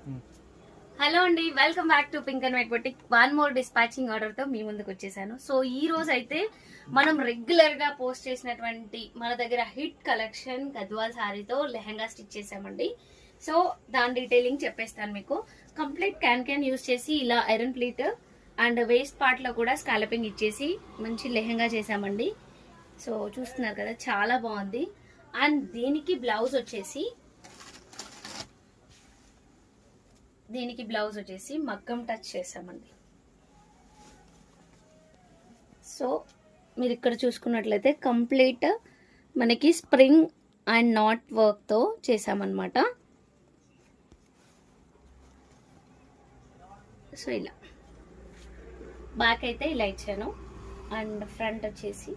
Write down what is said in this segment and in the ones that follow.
Hello అండి, welcome back to pink and white boutique. One more dispatching order తో మీ ముందుకు వచ్చేసాను. సో ఈ రోజు అయితే మనం రెగ్యులర్ గా పోస్ట్ చేసినటువంటి మన దగ్గర హిట్ కలెక్షన్ గద్వాల్ సారీతో లెహంగా స్టిచ్ చేసామండి. సో దాని డీటెయిలింగ్ చెప్పేస్తాను మీకు. కంప్లీట్ క్యాన్ యూజ్ చేసి ఇలా iron pleat and waist part లో కూడా స్కాలపింగ్ ఇచ్చేసి మంచి లెహంగా చేసామండి. సో చూస్తున్నారు కదా, చాలా బాగుంది. అండ్ దీనికి బ్లౌజ్ వచ్చేసి మగ్గం టచ్ చేసామండి. సో మీరు ఇక్కడ చూసుకున్నట్లయితే కంప్లీట్ మనకి స్ప్రింగ్ అండ్ నాట్ వర్క్తో చేసామన్నమాట. సో ఇలా బ్యాక్ అయితే ఇలా ఇచ్చాను అండ్ ఫ్రంట్ వచ్చేసి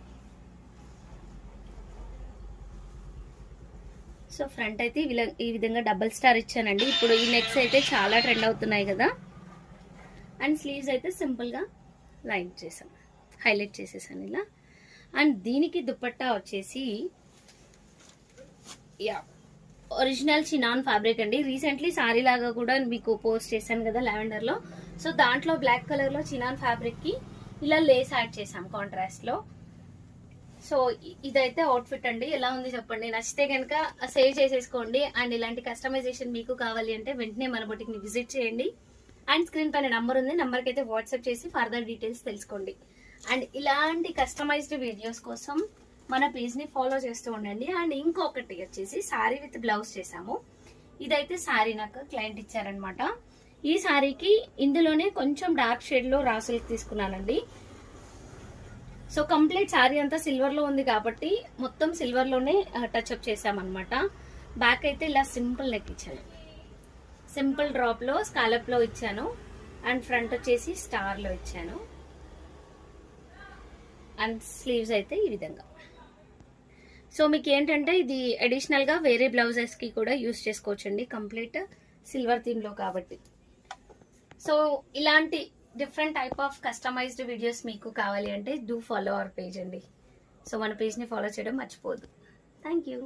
సో ఫ్రంట్ అయితే ఈ విధంగా డబుల్ స్టార్ ఇచ్చానండి. ఇప్పుడు ఈ నెక్స్ అయితే చాలా ట్రెండ్ అవుతున్నాయి కదా. అండ్ స్లీవ్స్ అయితే సింపుల్గా లైన్ చేసాం, హైలైట్ చేసేసాను ఇలా. అండ్ దీనికి దుపట్టా వచ్చేసి ఒరిజినల్ చినాన్ ఫ్యాబ్రిక్ అండి. రీసెంట్లీ సారీ లాగా కూడా మీకు పోస్ట్ చేశాను కదా లావెండర్లో. సో దాంట్లో బ్లాక్ కలర్లో చినాన్ ఫ్యాబ్రిక్కి ఇలా లేస్ యాడ్ చేసాం కాంట్రాస్ట్లో. సో ఇదైతే అవుట్ఫిట్ అండి. ఎలా ఉంది చెప్పండి. నచ్చితే కనుక సేవ్ చేసేసుకోండి. అండ్ ఇలాంటి కస్టమైజేషన్ మీకు కావాలి అంటే వెంటనే మన బొటిక్ ని విజిట్ చేయండి. అండ్ స్క్రీన్ పైన నంబర్ ఉంది, నంబర్కి అయితే వాట్సాప్ చేసి ఫర్దర్ డీటెయిల్స్ తెలుసుకోండి. అండ్ ఇలాంటి కస్టమైజ్డ్ వీడియోస్ కోసం మన పేజ్ ని ఫాలో చేస్తూ ఉండండి. అండ్ ఇంకొకటి వచ్చేసి సారీ విత్ బ్లౌజ్ చేసాము. ఇదైతే సారీ నాకు క్లయింట్ ఇచ్చారనమాట. ఈ సారీకి ఇందులోనే కొంచెం డార్క్ షేడ్ లో రాసులకు తీసుకున్నానండి. సో కంప్లీట్ శారీ అంతా సిల్వర్ లో ఉంది కాబట్టి మొత్తం సిల్వర్ లోనే టచ్ అప్ చేసామన్నమాట. బ్యాక్ అయితే ఇలా సింపుల్ నెక్ ఇచ్చాను, సింపుల్ డ్రాప్ లో స్కాలప్ లో ఇచ్చాను. అండ్ ఫ్రంట్ వచ్చేసి స్టార్ లో ఇచ్చాను. అండ్ స్లీవ్స్ అయితే ఈ విధంగా. సో మీకు ఏంటంటే ఇది అడిషనల్ గా వేరే బ్లౌజెస్ కి కూడా యూస్ చేసుకోవచ్చండి, కంప్లీట్ సిల్వర్ థీమ్ లో కాబట్టి. సో ఇలాంటి different type of customized videos మీకు కావాలి అంటే డూ ఫాలో అవర్ పేజ్ అండి. సో మన పేజ్ని ఫాలో చేయడం మర్చిపోద్దు. Thank you.